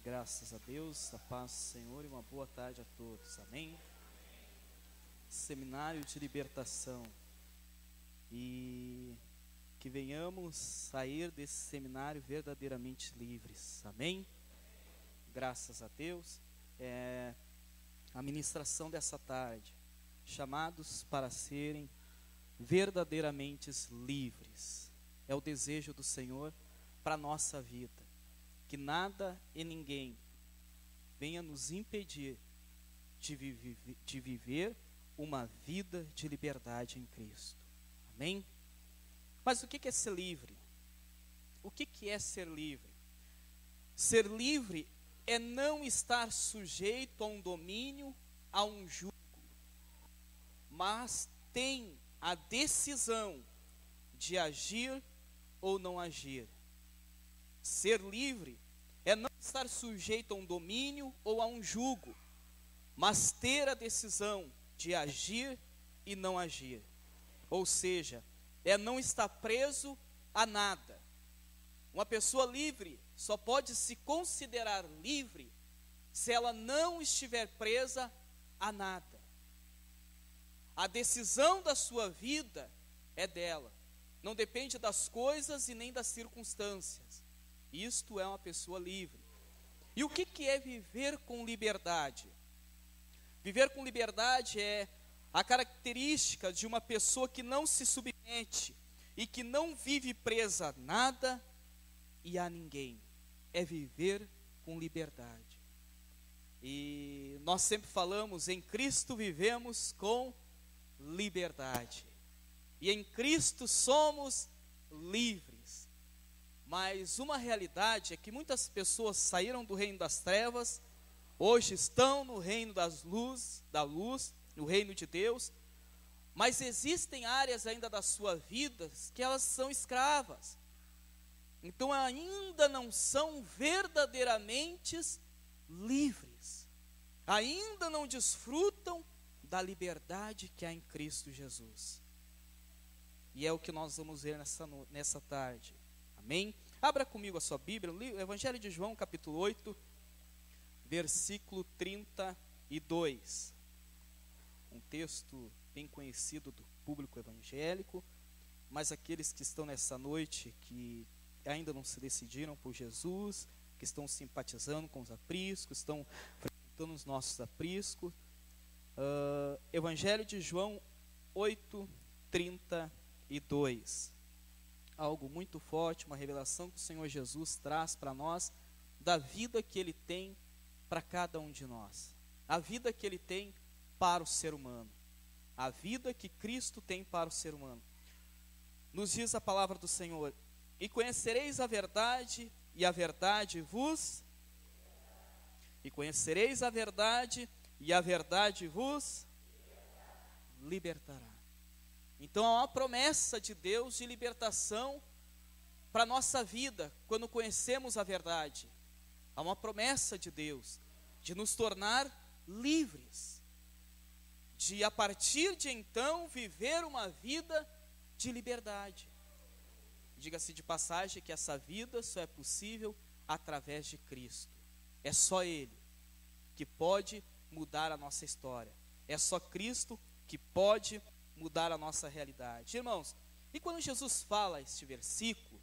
Graças a Deus, a paz do Senhor e uma boa tarde a todos, amém? Seminário de libertação, e que venhamos sair desse seminário verdadeiramente livres, amém? Graças a Deus. A ministração dessa tarde, chamados para serem verdadeiramente livres, é o desejo do Senhor para a nossa vida. Que nada e ninguém venha nos impedir de viver uma vida de liberdade em Cristo. Amém? Mas o que é ser livre? O que é ser livre? Ser livre é não estar sujeito a um domínio, a um jugo, mas tem a decisão de agir ou não agir. Ser livre é não estar sujeito a um domínio ou a um jugo, mas ter a decisão de agir e não agir. Ou seja, é não estar preso a nada. Uma pessoa livre só pode se considerar livre se ela não estiver presa a nada. A decisão da sua vida é dela, não depende das coisas e nem das circunstâncias. Isto é uma pessoa livre. E o que é viver com liberdade? Viver com liberdade é a característica de uma pessoa que não se submete e que não vive presa a nada e a ninguém. É viver com liberdade. E nós sempre falamos, em Cristo vivemos com liberdade. E em Cristo somos livres. Mas uma realidade é que muitas pessoas saíram do reino das trevas, hoje estão no reino da luz, no reino de Deus, mas existem áreas ainda da sua vida que elas são escravas. Então ainda não são verdadeiramente livres, ainda não desfrutam da liberdade que há em Cristo Jesus. E é o que nós vamos ver nessa tarde. Amém? Abra comigo a sua Bíblia, o Evangelho de João, capítulo 8, versículo 32. Um texto bem conhecido do público evangélico, mas aqueles que estão nessa noite, que ainda não se decidiram por Jesus, que estão simpatizando com os apriscos, estão frequentando os nossos apriscos. Evangelho de João 8, 32. Algo muito forte, uma revelação que o Senhor Jesus traz para nós, da vida que Ele tem para cada um de nós, a vida que Ele tem para o ser humano, a vida que Cristo tem para o ser humano. Nos diz a palavra do Senhor: e conhecereis a verdade, e a verdade vos... E conhecereis a verdade, e a verdade vos libertará. Então há uma promessa de Deus de libertação para a nossa vida, quando conhecemos a verdade. Há uma promessa de Deus de nos tornar livres, de a partir de então viver uma vida de liberdade. Diga-se de passagem que essa vida só é possível através de Cristo. É só Ele que pode mudar a nossa história. É só Cristo que pode mudar a nossa realidade. Irmãos, e quando Jesus fala este versículo,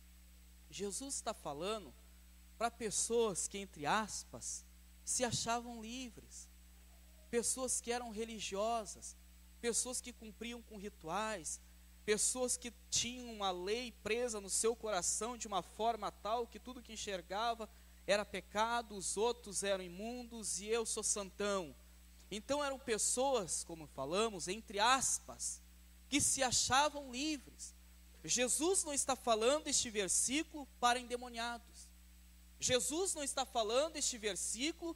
Jesus está falando para pessoas que, entre aspas, se achavam livres, pessoas que eram religiosas, pessoas que cumpriam com rituais, pessoas que tinham uma lei presa no seu coração de uma forma tal que tudo que enxergava era pecado, os outros eram imundos e eu sou santão. Então eram pessoas, como falamos, entre aspas, que se achavam livres. Jesus não está falando este versículo para endemoniados. Jesus não está falando este versículo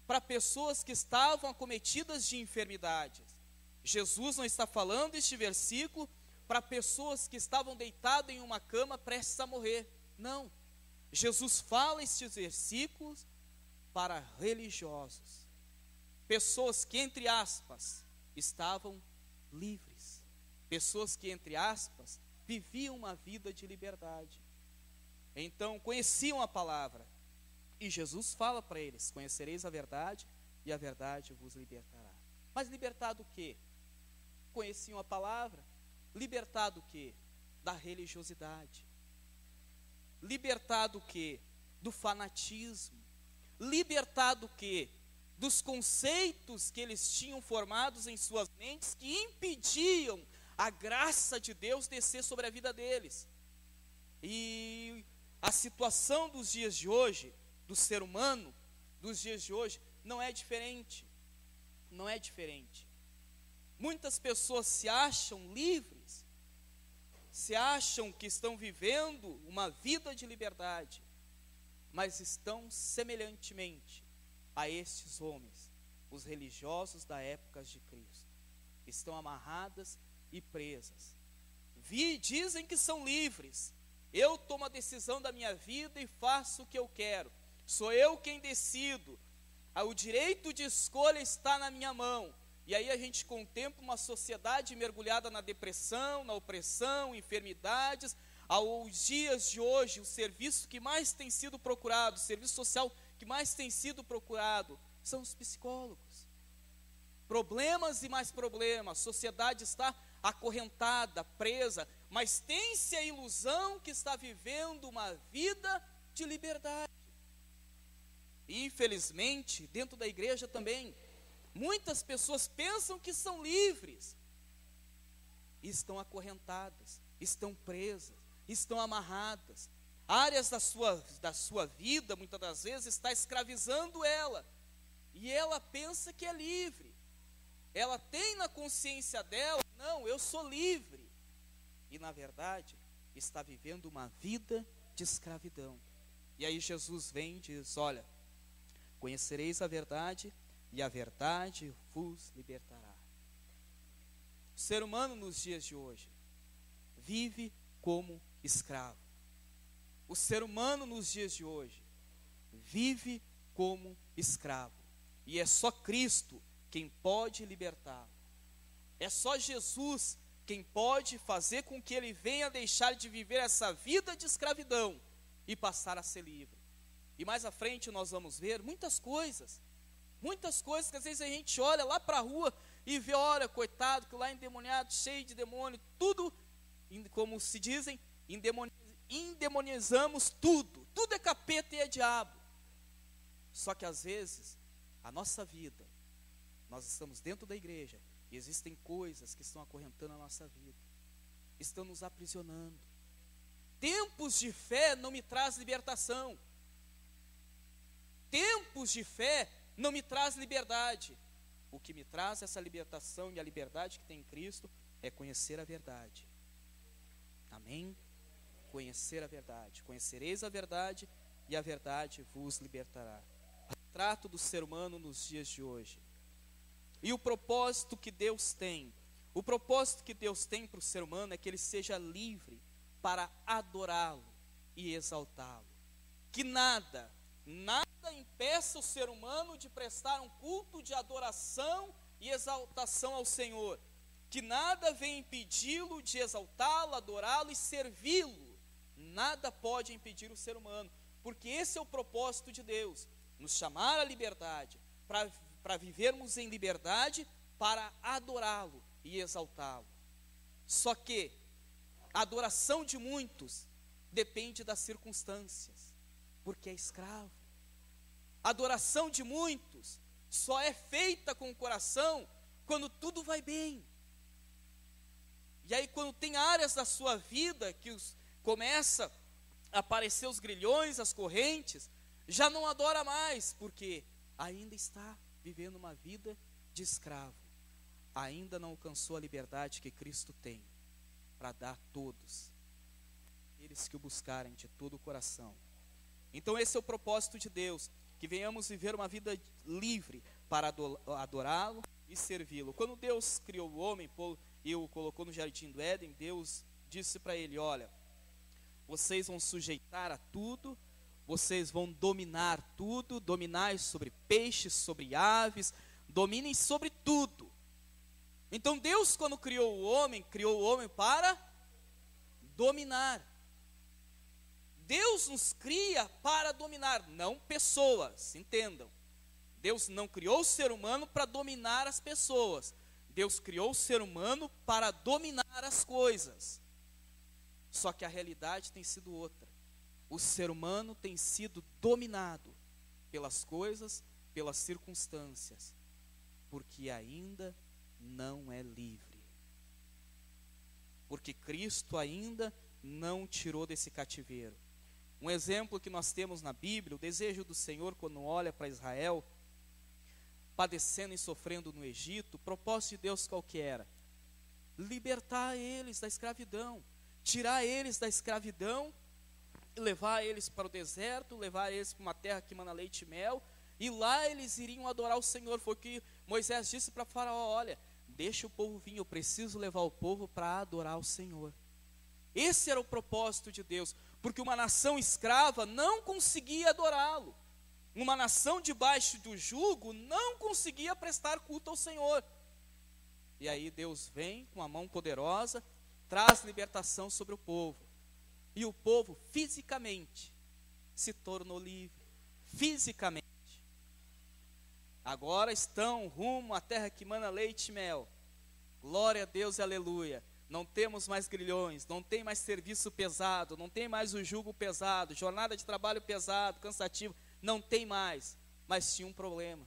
para pessoas que estavam acometidas de enfermidades. Jesus não está falando este versículo para pessoas que estavam deitadas em uma cama prestes a morrer. Não. Jesus fala estes versículos para religiosos. Pessoas que, entre aspas, estavam livres. Pessoas que, entre aspas, viviam uma vida de liberdade. Então, conheciam a palavra. E Jesus fala para eles: conhecereis a verdade e a verdade vos libertará. Mas libertar do quê? Conheciam a palavra. Libertar do quê? Da religiosidade. Libertar do quê? Do fanatismo. Libertar do quê? Dos conceitos que eles tinham formados em suas mentes, que impediam a graça de Deus descer sobre a vida deles. E a situação dos dias de hoje, do ser humano, dos dias de hoje, não é diferente. Não é diferente. Muitas pessoas se acham livres, se acham que estão vivendo uma vida de liberdade, mas estão semelhantemente a estes homens, os religiosos da época de Cristo. Estão amarradas e presas. Dizem que são livres. Eu tomo a decisão da minha vida e faço o que eu quero. Sou eu quem decido. O direito de escolha está na minha mão. E aí a gente contempla uma sociedade mergulhada na depressão, na opressão, enfermidades. Aos dias de hoje, o serviço que mais tem sido procurado, o serviço social que mais tem sido procurado, são os psicólogos. Problemas e mais problemas, a sociedade está acorrentada, presa, mas tem-se a ilusão que está vivendo uma vida de liberdade. E infelizmente, dentro da igreja também, muitas pessoas pensam que são livres, e estão acorrentadas, estão presas, estão amarradas. Áreas da sua vida, muitas das vezes, está escravizando ela, e ela pensa que é livre. Ela tem na consciência dela: não, eu sou livre. E na verdade, está vivendo uma vida de escravidão. E aí Jesus vem e diz: olha, conhecereis a verdade, e a verdade vos libertará. O ser humano nos dias de hoje vive como escravo. O ser humano nos dias de hoje vive como escravo. E é só Cristo quem pode libertá-lo. É só Jesus quem pode fazer com que ele venha deixar de viver essa vida de escravidão e passar a ser livre. E mais à frente nós vamos ver muitas coisas que às vezes a gente olha lá para a rua e vê: olha, coitado, que lá endemoniado, cheio de demônio, tudo, como se dizem, endemonizamos tudo é capeta e é diabo. Só que às vezes, a nossa vida, nós estamos dentro da igreja, e existem coisas que estão acorrentando a nossa vida, estão nos aprisionando. Tempos de fé não me traz libertação. Tempos de fé não me traz liberdade. O que me traz essa libertação e a liberdade que tem em Cristo é conhecer a verdade. Amém? Conhecer a verdade. Conhecereis a verdade e a verdade vos libertará. Retrato do ser humano nos dias de hoje. E o propósito que Deus tem para o ser humano é que ele seja livre para adorá-lo e exaltá-lo. Que nada impeça o ser humano de prestar um culto de adoração e exaltação ao Senhor. Que nada venha impedi-lo de exaltá-lo, adorá-lo e servi-lo. Nada pode impedir o ser humano, porque esse é o propósito de Deus, nos chamar à liberdade, para vivermos em liberdade, para adorá-lo e exaltá-lo. Só que a adoração de muitos depende das circunstâncias, porque é escravo. A adoração de muitos só é feita com o coração quando tudo vai bem. E aí, quando tem áreas da sua vida que começa a aparecer os grilhões, as correntes, já não adora mais, porque ainda está vivendo uma vida de escravo. Ainda não alcançou a liberdade que Cristo tem para dar a todos, eles que o buscarem de todo o coração. Então esse é o propósito de Deus, que venhamos viver uma vida livre para adorá-lo e servi-lo. Quando Deus criou o homem e o colocou no jardim do Éden, Deus disse para ele: olha, vocês vão sujeitar a tudo, vocês vão dominar tudo, dominai sobre peixes, sobre aves, dominem sobre tudo. Então Deus, quando criou o homem para dominar. Deus nos cria para dominar, não pessoas, entendam. Deus não criou o ser humano para dominar as pessoas. Deus criou o ser humano para dominar as coisas. Só que a realidade tem sido outra. O ser humano tem sido dominado pelas coisas, pelas circunstâncias, porque ainda não é livre. Porque Cristo ainda não tirou desse cativeiro. Um exemplo que nós temos na Bíblia, o desejo do Senhor quando olha para Israel, padecendo e sofrendo no Egito, o propósito de Deus qual que era? Libertar eles da escravidão, tirar eles da escravidão, levar eles para o deserto, levar eles para uma terra que mana leite e mel, e lá eles iriam adorar o Senhor. Foi o que Moisés disse para Faraó: olha, deixa o povo vir, eu preciso levar o povo para adorar o Senhor. Esse era o propósito de Deus, porque uma nação escrava não conseguia adorá-lo. Uma nação debaixo do jugo não conseguia prestar culto ao Senhor. E aí Deus vem com a mão poderosa, traz libertação sobre o povo. E o povo fisicamente se tornou livre. Fisicamente. Agora estão rumo à terra que mana leite e mel. Glória a Deus e aleluia. Não temos mais grilhões, não tem mais serviço pesado, não tem mais o jugo pesado, jornada de trabalho pesado, cansativo. Não tem mais, mas tinha um problema.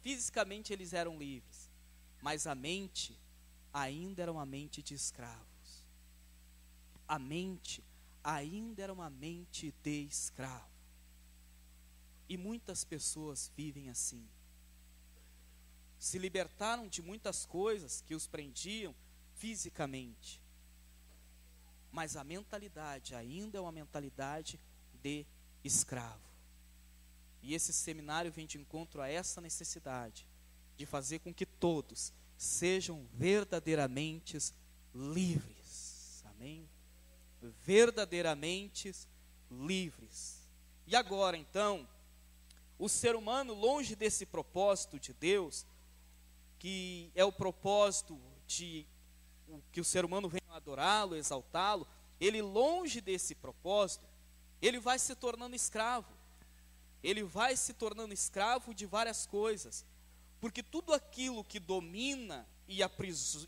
Fisicamente eles eram livres, mas a mente ainda era uma mente de escravos. A mente ainda era uma mente de escravo. E muitas pessoas vivem assim. Se libertaram de muitas coisas que os prendiam fisicamente, mas a mentalidade ainda é uma mentalidade de escravo. E esse seminário vem de encontro a essa necessidade de fazer com que todos sejam verdadeiramente livres. Amém? Verdadeiramente livres. E agora então, o ser humano, longe desse propósito de Deus, que é o propósito de que o ser humano venha adorá-lo, exaltá-lo, ele longe desse propósito, ele vai se tornando escravo. Ele vai se tornando escravo de várias coisas, porque tudo aquilo que domina e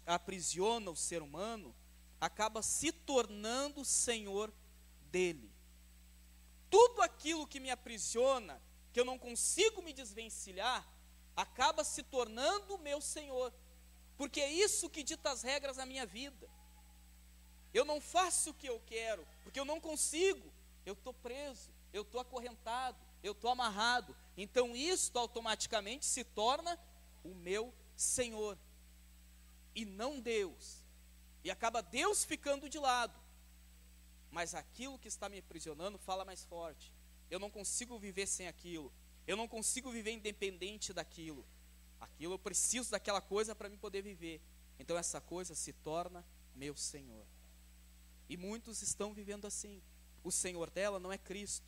aprisiona o ser humano, acaba se tornando senhor dele. Tudo aquilo que me aprisiona, que eu não consigo me desvencilhar, acaba se tornando meu senhor, porque é isso que dita as regras na minha vida. Eu não faço o que eu quero, porque eu não consigo, eu estou preso, eu estou acorrentado, eu estou amarrado. Então isto automaticamente se torna o meu senhor, e não Deus. E acaba Deus ficando de lado. Mas aquilo que está me aprisionando fala mais forte. Eu não consigo viver sem aquilo. Eu não consigo viver independente daquilo. Aquilo eu preciso daquela coisa para me poder viver. Então essa coisa se torna meu senhor. E muitos estão vivendo assim. O senhor dela não é Cristo,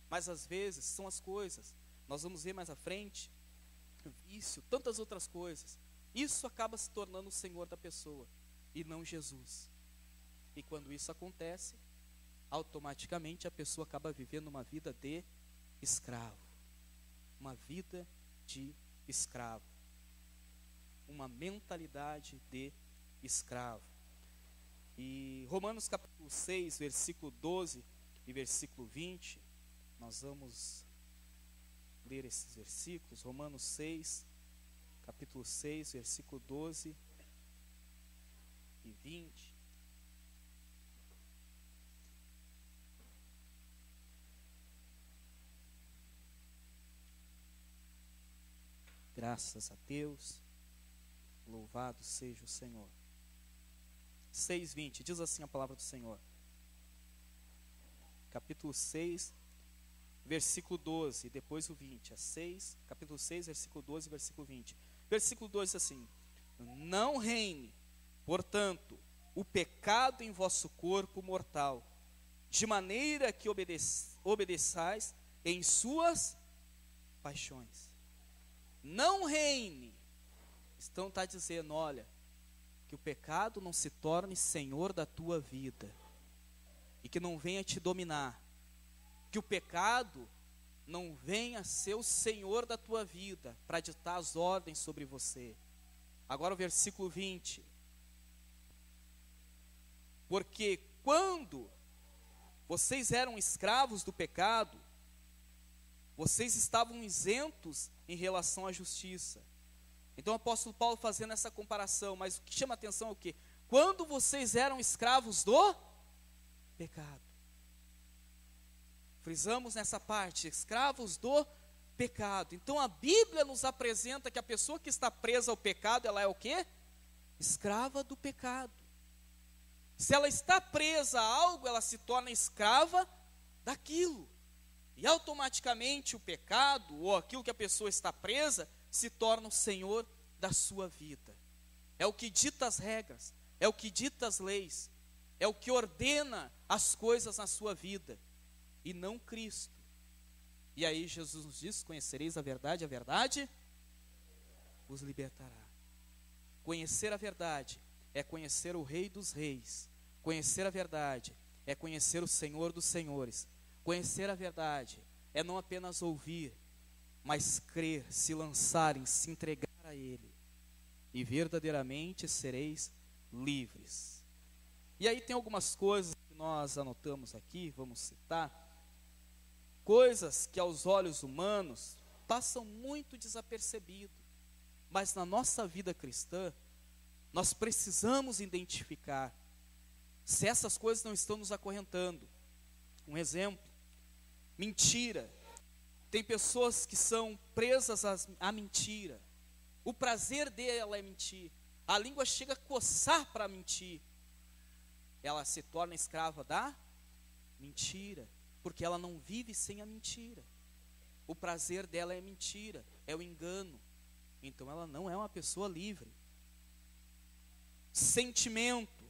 mas às vezes são as coisas. Nós vamos ver mais à frente, vício, tantas outras coisas. Isso acaba se tornando o senhor da pessoa, e não Jesus. E quando isso acontece, automaticamente a pessoa acaba vivendo uma vida de escravo. Uma vida de escravo. Uma mentalidade de escravo. E Romanos capítulo 6, versículo 12 e versículo 20, nós vamos ler esses versículos. Romanos 6, capítulo 6, versículo 12 e 20. Graças a Deus, louvado seja o Senhor. 6:20, diz assim a palavra do Senhor. Capítulo 6, versículo 12, depois o 20. Capítulo 6, versículo 12, versículo 20. Versículo 12 diz assim: não reine, portanto, o pecado em vosso corpo mortal, de maneira que obedeçais em suas paixões. Não reine. Então está dizendo, olha, que o pecado não se torne senhor da tua vida. e que não venha te dominar, que o pecado não venha ser o senhor da tua vida, para ditar as ordens sobre você. Agora o versículo 20. Porque quando vocês eram escravos do pecado, vocês estavam isentos em relação à justiça. Então o apóstolo Paulo fazendo essa comparação, mas o que chama a atenção é o quê? Quando vocês eram escravos do pecado. Frisamos nessa parte, escravos do pecado. Então a Bíblia nos apresenta que a pessoa que está presa ao pecado, ela é o quê? Escrava do pecado. Se ela está presa a algo, ela se torna escrava daquilo. E automaticamente o pecado, ou aquilo que a pessoa está presa, se torna o senhor da sua vida. É o que dita as regras, é o que dita as leis, é o que ordena as coisas na sua vida, e não Cristo. E aí Jesus nos diz: conhecereis a verdade vos libertará. Conhecer a verdade é conhecer o Rei dos Reis. Conhecer a verdade é conhecer o Senhor dos Senhores. Conhecer a verdade é não apenas ouvir, mas crer, se lançarem, se entregar a Ele. E verdadeiramente sereis livres. E aí tem algumas coisas que nós anotamos aqui, vamos citar. Coisas que aos olhos humanos passam muito desapercebido. Mas na nossa vida cristã, nós precisamos identificar se essas coisas não estão nos acorrentando. Um exemplo, mentira. Tem pessoas que são presas à mentira. O prazer dela é mentir. A língua chega a coçar para mentir. Ela se torna escrava da mentira, porque ela não vive sem a mentira. O prazer dela é mentira, é o engano. Então ela não é uma pessoa livre. Sentimento.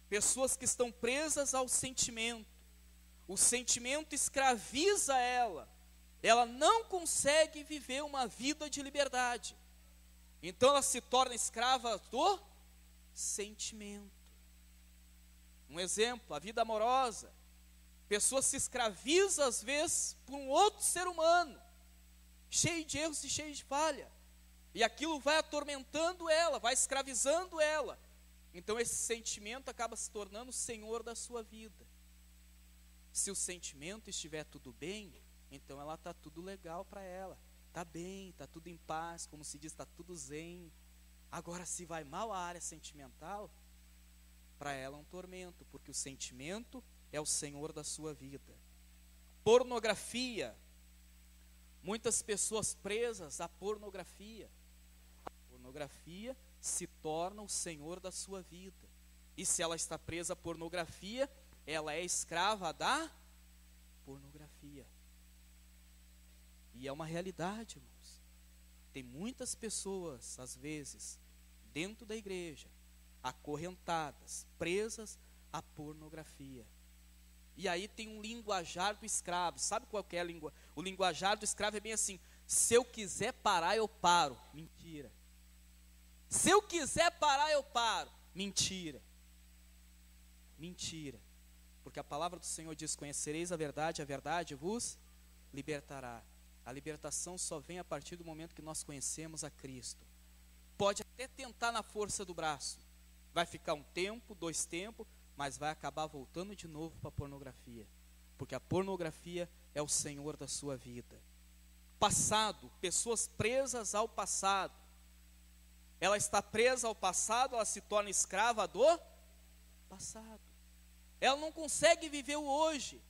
Pessoas que estão presas ao sentimento. O sentimento escraviza ela. Ela não consegue viver uma vida de liberdade. Então ela se torna escrava do sentimento. Um exemplo, a vida amorosa. Pessoa se escraviza às vezes por um outro ser humano, cheio de erros e cheio de falha. E aquilo vai atormentando ela, vai escravizando ela. Então esse sentimento acaba se tornando o senhor da sua vida. Se o sentimento estiver tudo bem, então ela está tudo legal para ela. Está bem, está tudo em paz, como se diz, está tudo zen. Agora se vai mal a área sentimental, para ela é um tormento, porque o sentimento é o senhor da sua vida. Pornografia. Muitas pessoas presas à pornografia. A pornografia se torna o senhor da sua vida. E se ela está presa à pornografia, ela é escrava da pornografia. E é uma realidade, irmãos. Tem muitas pessoas, às vezes, dentro da igreja, acorrentadas, presas à pornografia. E aí tem um linguajar do escravo. Sabe qual que é a língua? O linguajar do escravo é bem assim: se eu quiser parar, eu paro. Mentira. Se eu quiser parar, eu paro. Mentira. Mentira. Porque a palavra do Senhor diz: conhecereis a verdade vos libertará. A libertação só vem a partir do momento que nós conhecemos a Cristo. Pode até tentar na força do braço. Vai ficar um tempo, 2 tempos, mas vai acabar voltando de novo para a pornografia. Porque a pornografia é o senhor da sua vida. Passado, pessoas presas ao passado. Ela está presa ao passado, ela se torna escrava do passado. Ela não consegue viver o hoje.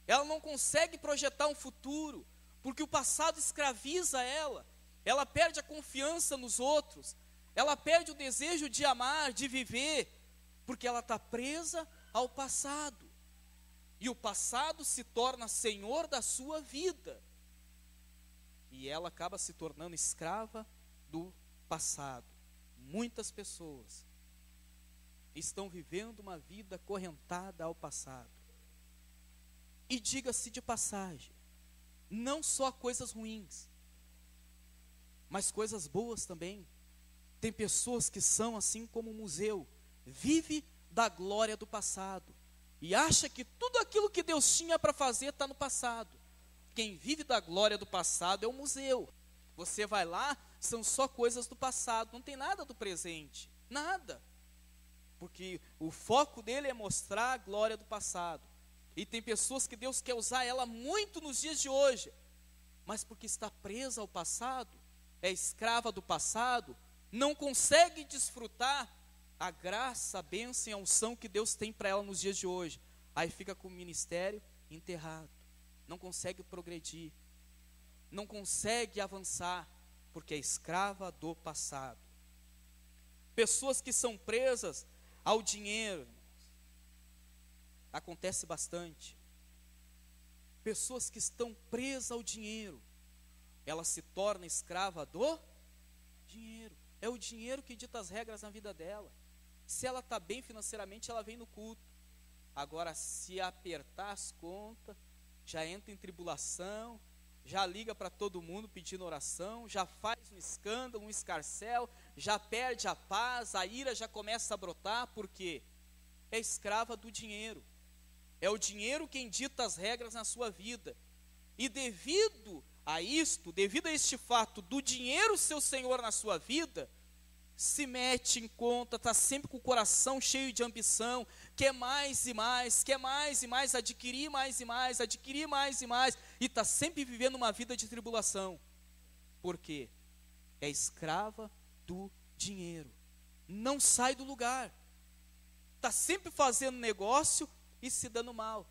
Ela não consegue projetar um futuro, porque o passado escraviza ela. Ela perde a confiança nos outros. Ela perde o desejo de amar, de viver, porque ela está presa ao passado. E o passado se torna senhor da sua vida. E ela acaba se tornando escrava do passado. Muitas pessoas estão vivendo uma vida acorrentada ao passado. E diga-se de passagem, não só coisas ruins, mas coisas boas também. Tem pessoas que são assim como um museu, vive da glória do passado. e acha que tudo aquilo que Deus tinha para fazer está no passado. Quem vive da glória do passado é o museu. Você vai lá, são só coisas do passado, não tem nada do presente, nada. Porque o foco dele é mostrar a glória do passado. E tem pessoas que Deus quer usar ela muito nos dias de hoje, mas porque está presa ao passado, é escrava do passado, não consegue desfrutar a graça, a bênção e a unção que Deus tem para ela nos dias de hoje. Aí fica com o ministério enterrado, não consegue progredir, não consegue avançar, porque é escrava do passado. Pessoas que são presas ao dinheiro, acontece bastante. Pessoas que estão presas ao dinheiro, ela se torna escrava do dinheiro. É o dinheiro que dita as regras na vida dela. Se ela está bem financeiramente, ela vem no culto. Agora, se apertar as contas, já entra em tribulação, já liga para todo mundo pedindo oração, já faz um escândalo, um escarcéu, já perde a paz, a ira já começa a brotar, porque é escrava do dinheiro. É o dinheiro quem dita as regras na sua vida. E devido a isto, devido a este fato do dinheiro ser o Senhor na sua vida, se mete em conta, está sempre com o coração cheio de ambição, quer mais e mais, quer mais e mais, adquirir mais e mais, adquirir mais e mais, e está sempre vivendo uma vida de tribulação. Por quê? É escrava do dinheiro, não sai do lugar, está sempre fazendo negócio e se dando mal,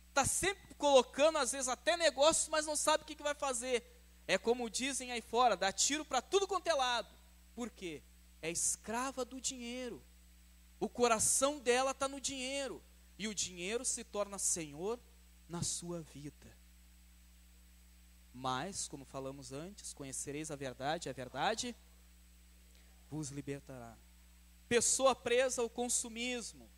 está sempre colocando às vezes até negócio, mas não sabe o que vai fazer. É como dizem aí fora, dá tiro para tudo quanto é lado. Por quê? É escrava do dinheiro, o coração dela está no dinheiro, e o dinheiro se torna senhor na sua vida. Mas, como falamos antes, conhecereis a verdade vos libertará. Pessoa presa ao consumismo.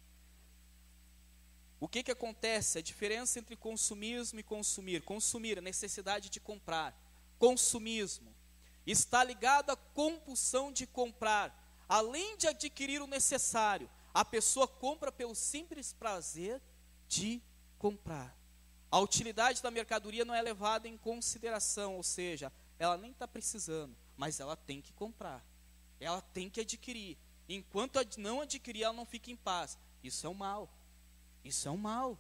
O que acontece? A diferença entre consumismo e consumir. Consumir, a necessidade de comprar. Consumismo está ligado à compulsão de comprar. Além de adquirir o necessário, a pessoa compra pelo simples prazer de comprar. A utilidade da mercadoria não é levada em consideração, ou seja, ela nem está precisando, mas ela tem que comprar, ela tem que adquirir. Enquanto não adquirir, ela não fica em paz. Isso é um mal, isso é um mal.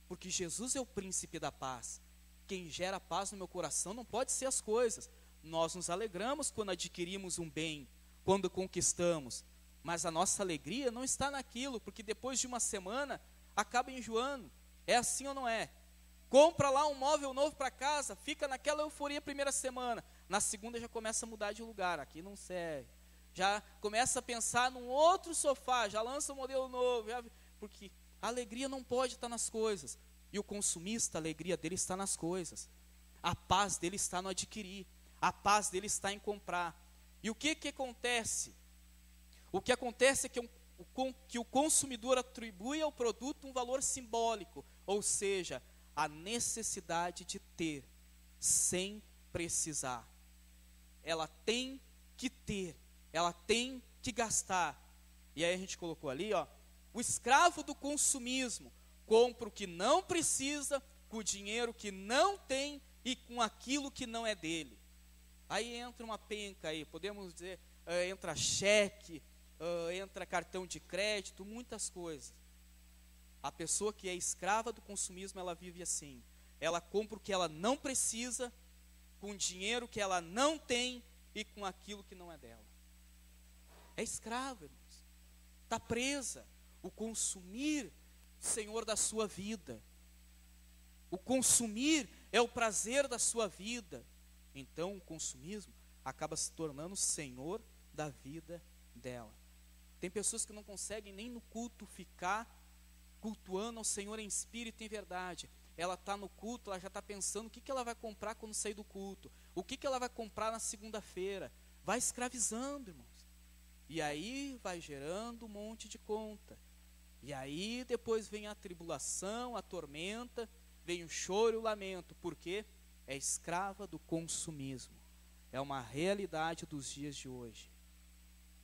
Porque Jesus é o príncipe da paz. Quem gera paz no meu coração não pode ser as coisas. Nós nos alegramos quando adquirimos um bem, quando conquistamos, mas a nossa alegria não está naquilo, porque depois de uma semana acaba enjoando. É assim ou não é? Compra lá um móvel novo para casa, fica naquela euforia a primeira semana, na segunda já começa a mudar de lugar, aqui não serve, já começa a pensar num outro sofá, já lança um modelo novo, porque a alegria não pode estar nas coisas. E o consumista, a alegria dele está nas coisas, a paz dele está no adquirir, a paz dele está em comprar. E o que acontece? O que acontece é que o consumidor atribui ao produto um valor simbólico, ou seja, a necessidade de ter, sem precisar. Ela tem que ter, ela tem que gastar. E aí a gente colocou ali, ó, o escravo do consumismo compra o que não precisa, com o dinheiro que não tem e com aquilo que não é dele. Aí entra uma penca aí, podemos dizer, entra cheque, entra cartão de crédito, muitas coisas. A pessoa que é escrava do consumismo, ela vive assim. Ela compra o que ela não precisa, com o dinheiro que ela não tem e com aquilo que não é dela. É escrava, irmãos. Está presa. O consumir, Senhor da sua vida. O consumir é o prazer da sua vida. Então o consumismo acaba se tornando Senhor da vida dela. Tem pessoas que não conseguem nem no culto ficar cultuando ao Senhor em espírito e em verdade. Ela está no culto, ela já está pensando o que ela vai comprar quando sair do culto, o que ela vai comprar na segunda-feira. Vai escravizando, irmãos. E aí vai gerando um monte de conta. E aí depois vem a tribulação, a tormenta, vem o choro e o lamento, porque é escrava do consumismo. É uma realidade dos dias de hoje.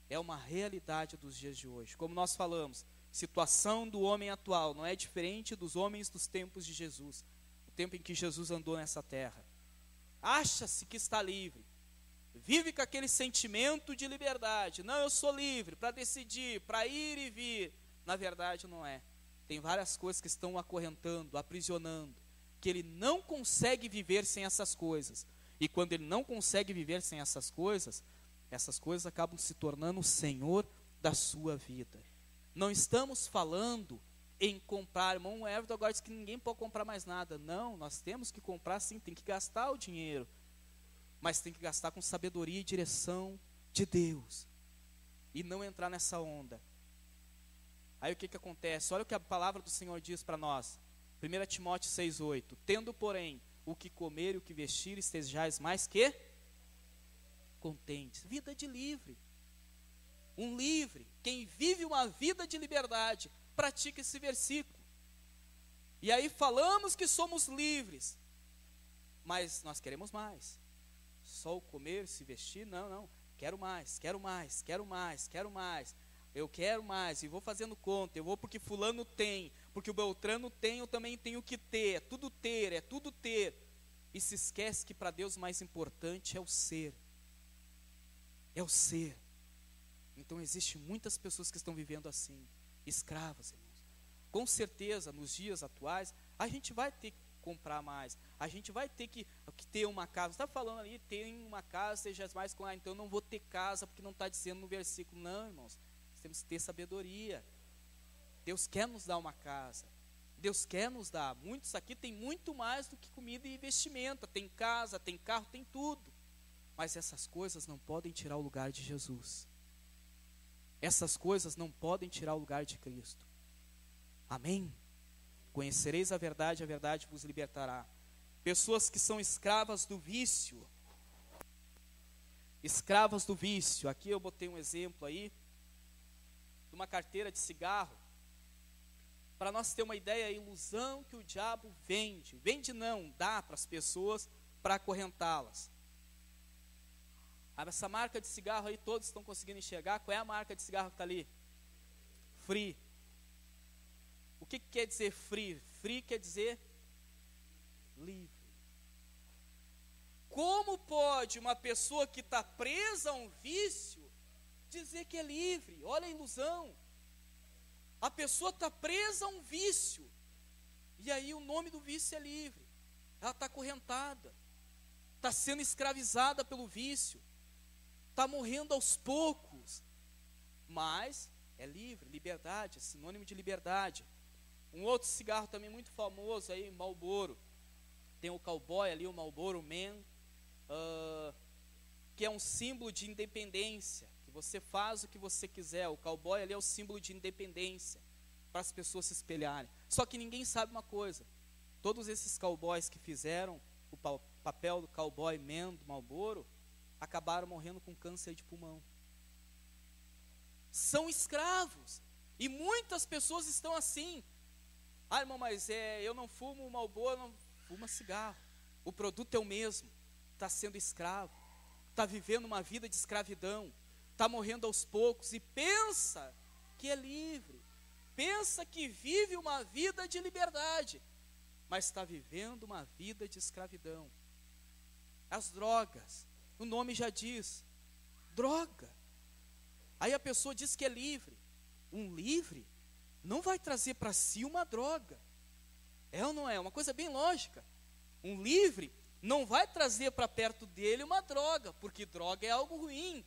É uma realidade dos dias de hoje. Como nós falamos, situação do homem atual não é diferente dos homens dos tempos de Jesus, o tempo em que Jesus andou nessa terra. Acha-se que está livre, vive com aquele sentimento de liberdade. Não, eu sou livre para decidir, para ir e vir. Na verdade não é. Tem várias coisas que estão o acorrentando, aprisionando, que ele não consegue viver sem essas coisas. E quando ele não consegue viver sem essas coisas acabam se tornando o Senhor da sua vida. Não estamos falando em comprar. Irmão Everton agora diz que ninguém pode comprar mais nada. Não, nós temos que comprar sim, tem que gastar o dinheiro. Mas tem que gastar com sabedoria e direção de Deus. E não entrar nessa onda. Aí o que acontece? Olha o que a palavra do Senhor diz para nós. 1 Timóteo 6,8. Tendo, porém, o que comer e o que vestir, estejais mais que contentes. Vida de livre. Um livre. Quem vive uma vida de liberdade, pratica esse versículo. E aí falamos que somos livres. Mas nós queremos mais. Só o comer, se vestir, não. Quero mais, quero mais, quero mais, quero mais. Eu quero mais, e vou fazendo conta, eu vou porque fulano tem, porque o Beltrano tem, eu também tenho que ter, é tudo ter. E se esquece que para Deus o mais importante é o ser. É o ser. Então existem muitas pessoas que estão vivendo assim, escravas, irmãos. Com certeza, nos dias atuais, a gente vai ter que comprar mais, a gente vai ter que ter uma casa. Você está falando ali, tem uma casa, seja mais com então eu não vou ter casa, porque não está dizendo no versículo. Não, irmãos. Temos que ter sabedoria. Deus quer nos dar uma casa. Deus quer nos dar. Muitos aqui têm muito mais do que comida e vestimenta. Tem casa, tem carro, tem tudo. Mas essas coisas não podem tirar o lugar de Jesus. Essas coisas não podem tirar o lugar de Cristo. Amém? Conhecereis a verdade vos libertará. Pessoas que são escravas do vício. Escravas do vício. Aqui eu botei um exemplo aí. Uma carteira de cigarro, para nós ter uma ideia, a ilusão que o diabo vende não, dá para as pessoas para acorrentá-las. Essa marca de cigarro aí, todos estão conseguindo enxergar. Qual é a marca de cigarro que está ali? Free. O que quer dizer free? Free quer dizer livre. Como pode uma pessoa que está presa a um vício dizer que é livre? Olha a ilusão. A pessoa está presa a um vício, e aí o nome do vício é livre. Ela está acorrentada, está sendo escravizada pelo vício, está morrendo aos poucos, mas é livre. Liberdade, é sinônimo de liberdade. Um outro cigarro também muito famoso aí, Marlboro. Tem o cowboy ali, o Marlboro Man, que é um símbolo de independência. Você faz o que você quiser. O cowboy ali é o símbolo de independência, para as pessoas se espelharem. Só que ninguém sabe uma coisa. Todos esses cowboys que fizeram o papel do cowboy man do Marlboro, acabaram morrendo com câncer de pulmão. São escravos. E muitas pessoas estão assim. Ah, irmão, mas eu não fumo Marlboro, não fuma cigarro. O produto é o mesmo. Está sendo escravo. Está vivendo uma vida de escravidão. Está morrendo aos poucos e pensa que é livre, pensa que vive uma vida de liberdade, mas está vivendo uma vida de escravidão. As drogas, o nome já diz, droga. Aí a pessoa diz que é livre. Um livre não vai trazer para si uma droga. É ou não é? Uma coisa bem lógica. Um livre não vai trazer para perto dele uma droga, porque droga é algo ruim.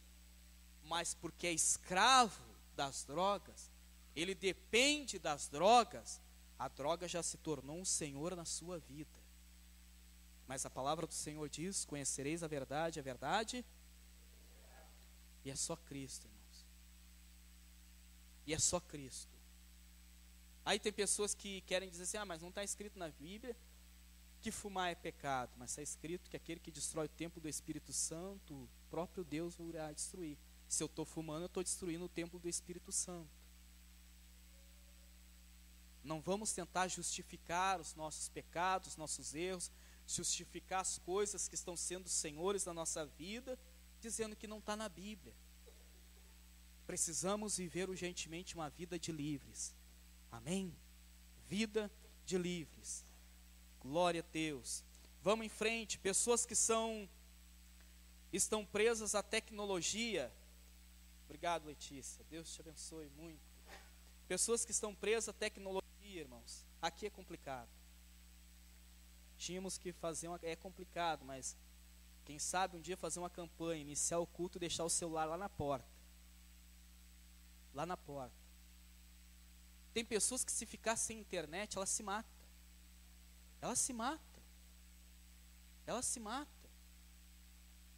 Mas porque é escravo das drogas, ele depende das drogas, a droga já se tornou um senhor na sua vida. Mas a palavra do Senhor diz: conhecereis a verdade, e é só Cristo, irmãos. E é só Cristo. Aí tem pessoas que querem dizer assim: mas não está escrito na Bíblia que fumar é pecado, mas está escrito que aquele que destrói o templo do Espírito Santo, o próprio Deus irá destruir. Se eu estou fumando, eu estou destruindo o templo do Espírito Santo. Não vamos tentar justificar os nossos pecados, nossos erros, justificar as coisas que estão sendo senhores da nossa vida, dizendo que não está na Bíblia. Precisamos viver urgentemente uma vida de livres. Amém? Vida de livres. Glória a Deus. Vamos em frente. Pessoas que estão presas à tecnologia. Obrigado, Letícia. Deus te abençoe muito. Pessoas que estão presas à tecnologia, irmãos. Aqui é complicado. Tínhamos que fazer é complicado, mas quem sabe um dia fazer uma campanha, iniciar o culto e deixar o celular lá na porta. Lá na porta. Tem pessoas que se ficar sem internet, ela se mata. Ela se mata. Ela se mata.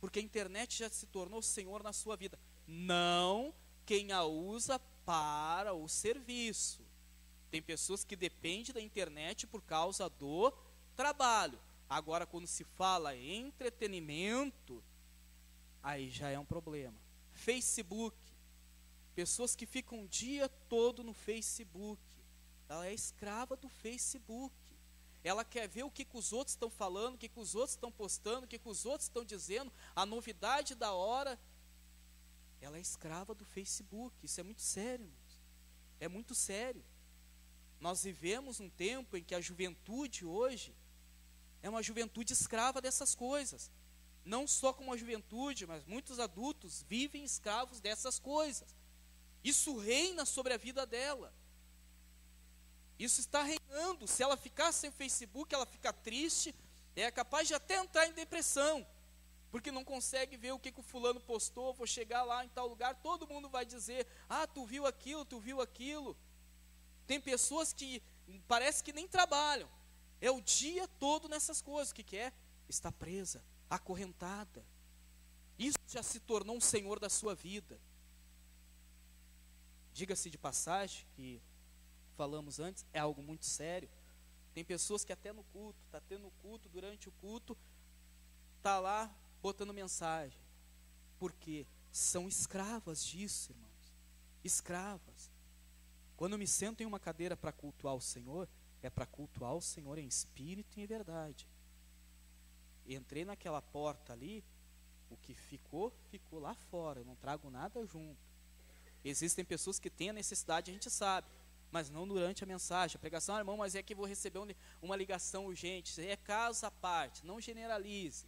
Porque a internet já se tornou Senhor na sua vida. Não quem a usa para o serviço. Tem pessoas que dependem da internet por causa do trabalho. Agora, quando se fala em entretenimento, aí já é um problema. Facebook. Pessoas que ficam o dia todo no Facebook. Ela é escrava do Facebook. Ela quer ver o que os outros estão falando, o que os outros estão postando, o que os outros estão dizendo, a novidade da hora. Ela é escrava do Facebook. Isso é muito sério, irmãos. É muito sério. Nós vivemos um tempo em que a juventude hoje é uma juventude escrava dessas coisas. Não só como a juventude, mas muitos adultos vivem escravos dessas coisas. Isso reina sobre a vida dela. Isso está reinando. Se ela ficar sem Facebook, ela fica triste, é capaz de até entrar em depressão, porque não consegue ver o que o fulano postou. Vou chegar lá em tal lugar, todo mundo vai dizer: ah, tu viu aquilo, tu viu aquilo. Tem pessoas que parece que nem trabalham, é o dia todo nessas coisas. O que é? Está presa, acorrentada. Isso já se tornou um senhor da sua vida. Diga-se de passagem, que falamos antes, é algo muito sério. Tem pessoas que até no culto, está tendo culto, durante o culto, está lá botando mensagem. Por quê? São escravas disso, irmãos. Escravas. Quando eu me sento em uma cadeira para cultuar o Senhor, é para cultuar o Senhor em espírito e em verdade. Entrei naquela porta ali, o que ficou, ficou lá fora. Eu não trago nada junto. Existem pessoas que têm a necessidade, a gente sabe, mas não durante a mensagem, a pregação. Irmão, mas é que vou receber uma ligação urgente. Isso é caso à parte, não generalize.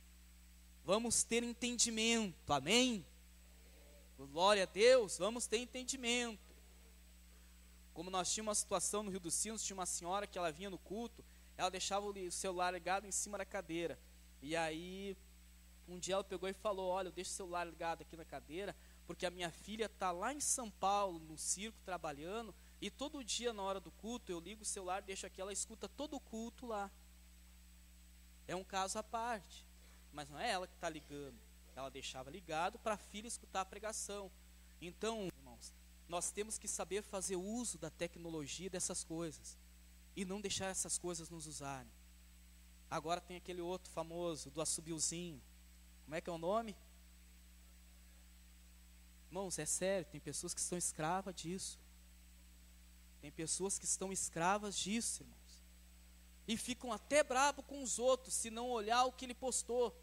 Vamos ter entendimento, amém? Glória a Deus, vamos ter entendimento. Como nós tínhamos uma situação no Rio dos Sinos, tinha uma senhora que ela vinha no culto, ela deixava o celular ligado em cima da cadeira. E aí, um dia ela pegou e falou: olha, eu deixo o celular ligado aqui na cadeira, porque a minha filha está lá em São Paulo, no circo, trabalhando, e todo dia, na hora do culto, eu ligo o celular, deixo aqui, ela escuta todo o culto lá. É um caso à parte, mas não é ela que está ligando. Ela deixava ligado para a filha escutar a pregação. Então, irmãos, nós temos que saber fazer uso da tecnologia, dessas coisas, e não deixar essas coisas nos usarem. Agora tem aquele outro famoso, do assobiozinho. Como é que é o nome? Irmãos, é sério, tem pessoas que estão escravas disso. Tem pessoas que estão escravas disso, irmãos. E ficam até bravos com os outros, se não olhar o que ele postou.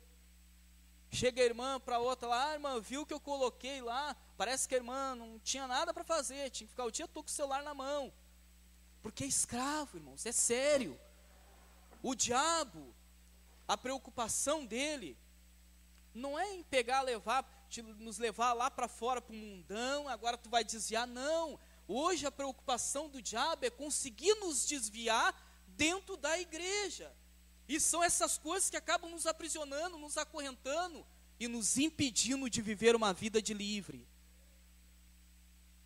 Chega a irmã para outra lá: ah, irmã, viu que eu coloquei lá? Parece que a irmã não tinha nada para fazer, tinha que ficar o dia todo com o celular na mão. Porque é escravo, irmãos, é sério. O diabo, a preocupação dele, não é em pegar, nos levar lá para fora, para o mundão, agora tu vai desviar, não. Hoje a preocupação do diabo é conseguir nos desviar dentro da igreja. E são essas coisas que acabam nos aprisionando, nos acorrentando e nos impedindo de viver uma vida de livre.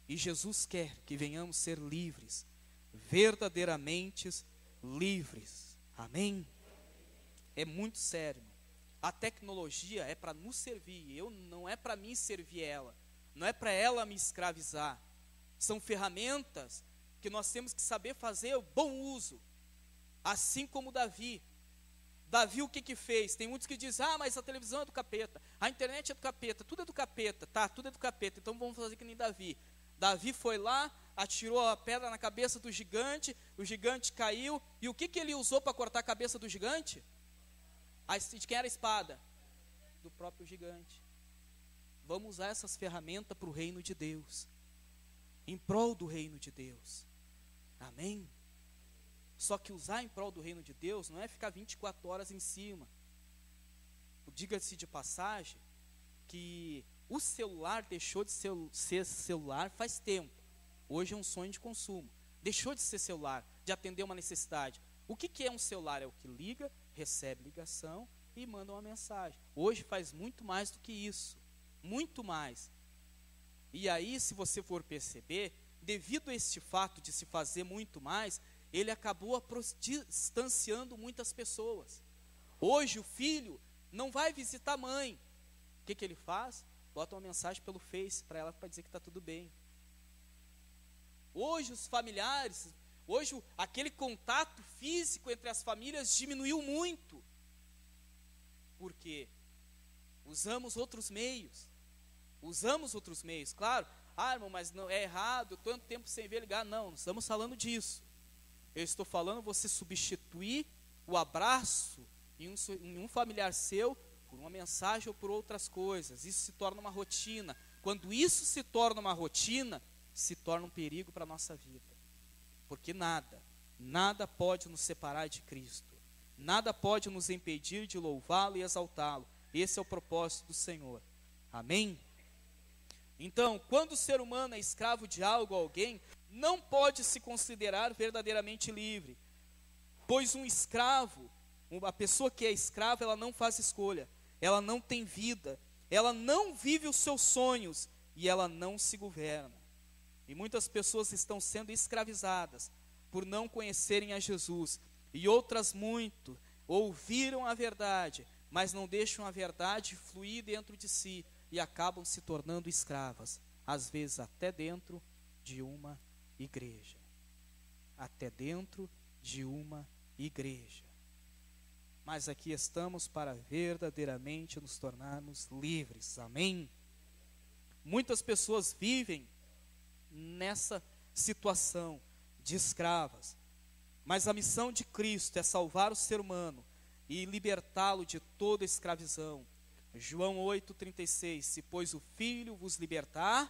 E Jesus quer que venhamos ser livres, verdadeiramente livres. Amém? É muito sério. A tecnologia é para nos servir, não é para mim servir ela, não é para ela me escravizar. São ferramentas que nós temos que saber fazer o bom uso. Assim como Davi. Davi o que fez? Tem muitos que dizem: ah, mas a televisão é do capeta, a internet é do capeta, tudo é do capeta, tá, tudo é do capeta, então vamos fazer que nem Davi. Davi foi lá, atirou a pedra na cabeça do gigante, o gigante caiu, e o que ele usou para cortar a cabeça do gigante? De quem era a espada? Do próprio gigante. Vamos usar essas ferramentas para o reino de Deus, em prol do reino de Deus. Amém? Só que usar em prol do reino de Deus não é ficar 24 horas em cima. Diga-se de passagem que o celular deixou de ser celular faz tempo. Hoje é um sonho de consumo. Deixou de ser celular, de atender uma necessidade. O que é um celular? É o que liga, recebe ligação e manda uma mensagem. Hoje faz muito mais do que isso. Muito mais. E aí, se você for perceber, devido a este fato de se fazer muito mais, ele acabou distanciando muitas pessoas. Hoje o filho não vai visitar a mãe. O que ele faz? Bota uma mensagem pelo Face para ela, para dizer que está tudo bem. Hoje os familiares, hoje aquele contato físico entre as famílias diminuiu muito. Por quê? Usamos outros meios. Claro. Irmão, mas não é errado, tanto tempo sem ver ligar. Não estamos falando disso. Eu estou falando você substituir o abraço em um familiar seu por uma mensagem ou por outras coisas. Isso se torna uma rotina. Quando isso se torna uma rotina, se torna um perigo para a nossa vida. Porque nada pode nos separar de Cristo. Nada pode nos impedir de louvá-lo e exaltá-lo. Esse é o propósito do Senhor. Amém? Então, quando o ser humano é escravo de algo ou alguém, não pode se considerar verdadeiramente livre. Pois um escravo, uma pessoa que é escrava, ela não faz escolha. Ela não tem vida. Ela não vive os seus sonhos. E ela não se governa. E muitas pessoas estão sendo escravizadas por não conhecerem a Jesus. E outras muito ouviram a verdade, mas não deixam a verdade fluir dentro de si e acabam se tornando escravas, às vezes até dentro de uma igreja. Até dentro de uma igreja. Mas aqui estamos para verdadeiramente nos tornarmos livres. Amém? Muitas pessoas vivem nessa situação de escravas. Mas a missão de Cristo é salvar o ser humano e libertá-lo de toda escravidão. João 8,36, se pois o Filho vos libertar,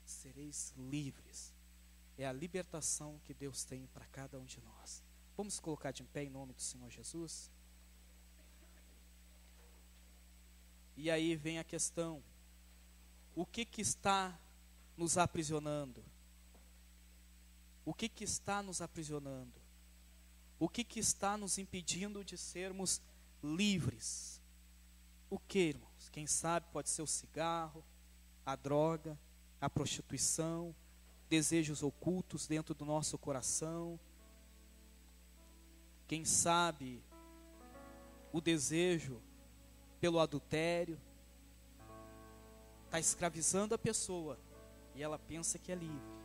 sereis livres. É a libertação que Deus tem para cada um de nós. Vamos colocar de pé em nome do Senhor Jesus? E aí vem a questão, o que está nos aprisionando? O que está nos aprisionando? O que está nos impedindo de sermos livres? O que, irmãos? Quem sabe pode ser o cigarro, a droga, a prostituição, desejos ocultos dentro do nosso coração. Quem sabe o desejo pelo adultério, está escravizando a pessoa e ela pensa que é livre.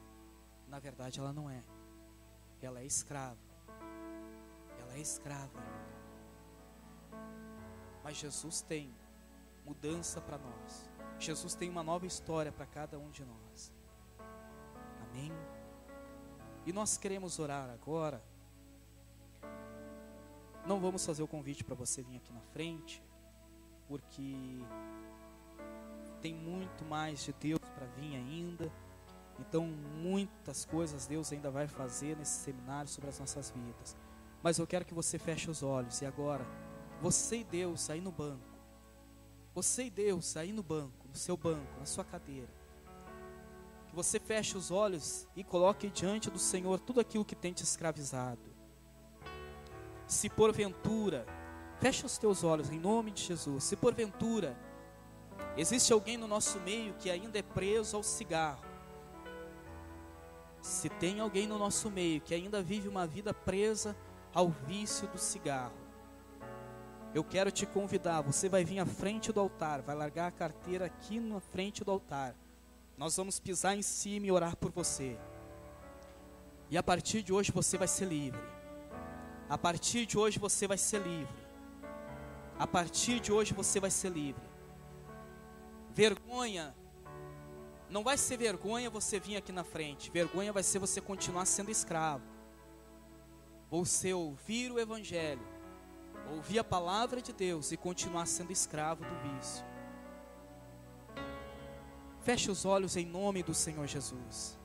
Na verdade ela não é. Ela é escrava. Ela é escrava ainda. Mas Jesus tem mudança para nós. Jesus tem uma nova história para cada um de nós. Amém? E nós queremos orar agora. Não vamos fazer o convite para você vir aqui na frente, porque tem muito mais de Deus para vir ainda. Então muitas coisas Deus ainda vai fazer nesse seminário sobre as nossas vidas. Mas eu quero que você feche os olhos. E agora, você e Deus aí no banco. Você e Deus aí no banco, no seu banco, na sua cadeira. Que você feche os olhos e coloque diante do Senhor tudo aquilo que tem te escravizado. Se porventura, feche os teus olhos em nome de Jesus. Se porventura existe alguém no nosso meio que ainda é preso ao cigarro, se tem alguém no nosso meio que ainda vive uma vida presa ao vício do cigarro, eu quero te convidar. Você vai vir à frente do altar, vai largar a carteira aqui na frente do altar. Nós vamos pisar em cima e orar por você. E a partir de hoje você vai ser livre. A partir de hoje você vai ser livre. A partir de hoje você vai ser livre. Vergonha, não vai ser vergonha você vir aqui na frente. Vergonha vai ser você continuar sendo escravo. Você ouvir o Evangelho ouvir a palavra de Deus e continuar sendo escravo do vício. Feche os olhos em nome do Senhor Jesus.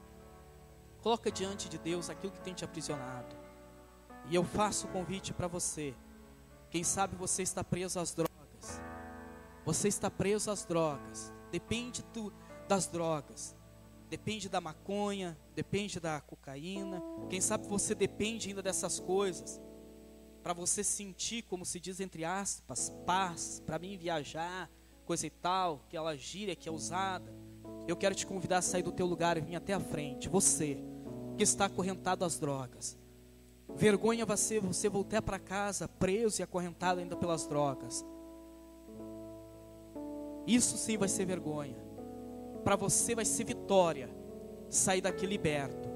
Coloca diante de Deus aquilo que tem te aprisionado. E eu faço o convite para você. Quem sabe você está preso às drogas. Você está preso às drogas. Depende das drogas. Depende da maconha, depende da cocaína. Quem sabe você depende ainda dessas coisas para você sentir, como se diz entre aspas, paz, para mim viajar, coisa e tal, que ela gira, que é usada. Eu quero te convidar a sair do teu lugar e vir até a frente. Você que está acorrentado às drogas. Vergonha vai ser você voltar para casa preso e acorrentado ainda pelas drogas. Isso sim vai ser vergonha. Para você vai ser vitória sair daqui liberto.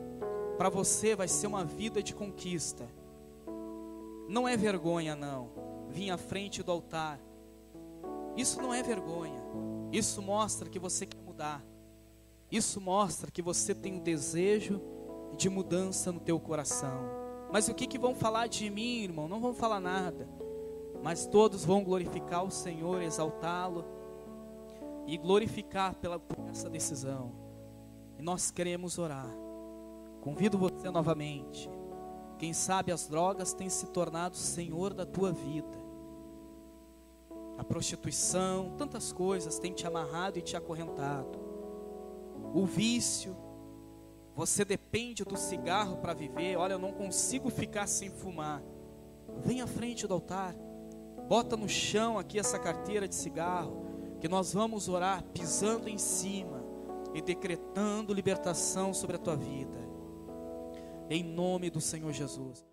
Para você vai ser uma vida de conquista. Não é vergonha não, vir à frente do altar. Isso não é vergonha. Isso mostra que você quer mudar. Isso mostra que você tem um desejo de mudança no teu coração. Mas o que vão falar de mim, irmão? Não vão falar nada. Mas todos vão glorificar o Senhor, exaltá-lo e glorificar por essa decisão. E nós queremos orar. Convido você novamente. Quem sabe as drogas têm se tornado Senhor da tua vida. A prostituição, tantas coisas têm te amarrado e te acorrentado. O vício, você depende do cigarro para viver. Olha, eu não consigo ficar sem fumar. Vem à frente do altar. Bota no chão aqui essa carteira de cigarro, que nós vamos orar pisando em cima e decretando libertação sobre a tua vida. Em nome do Senhor Jesus.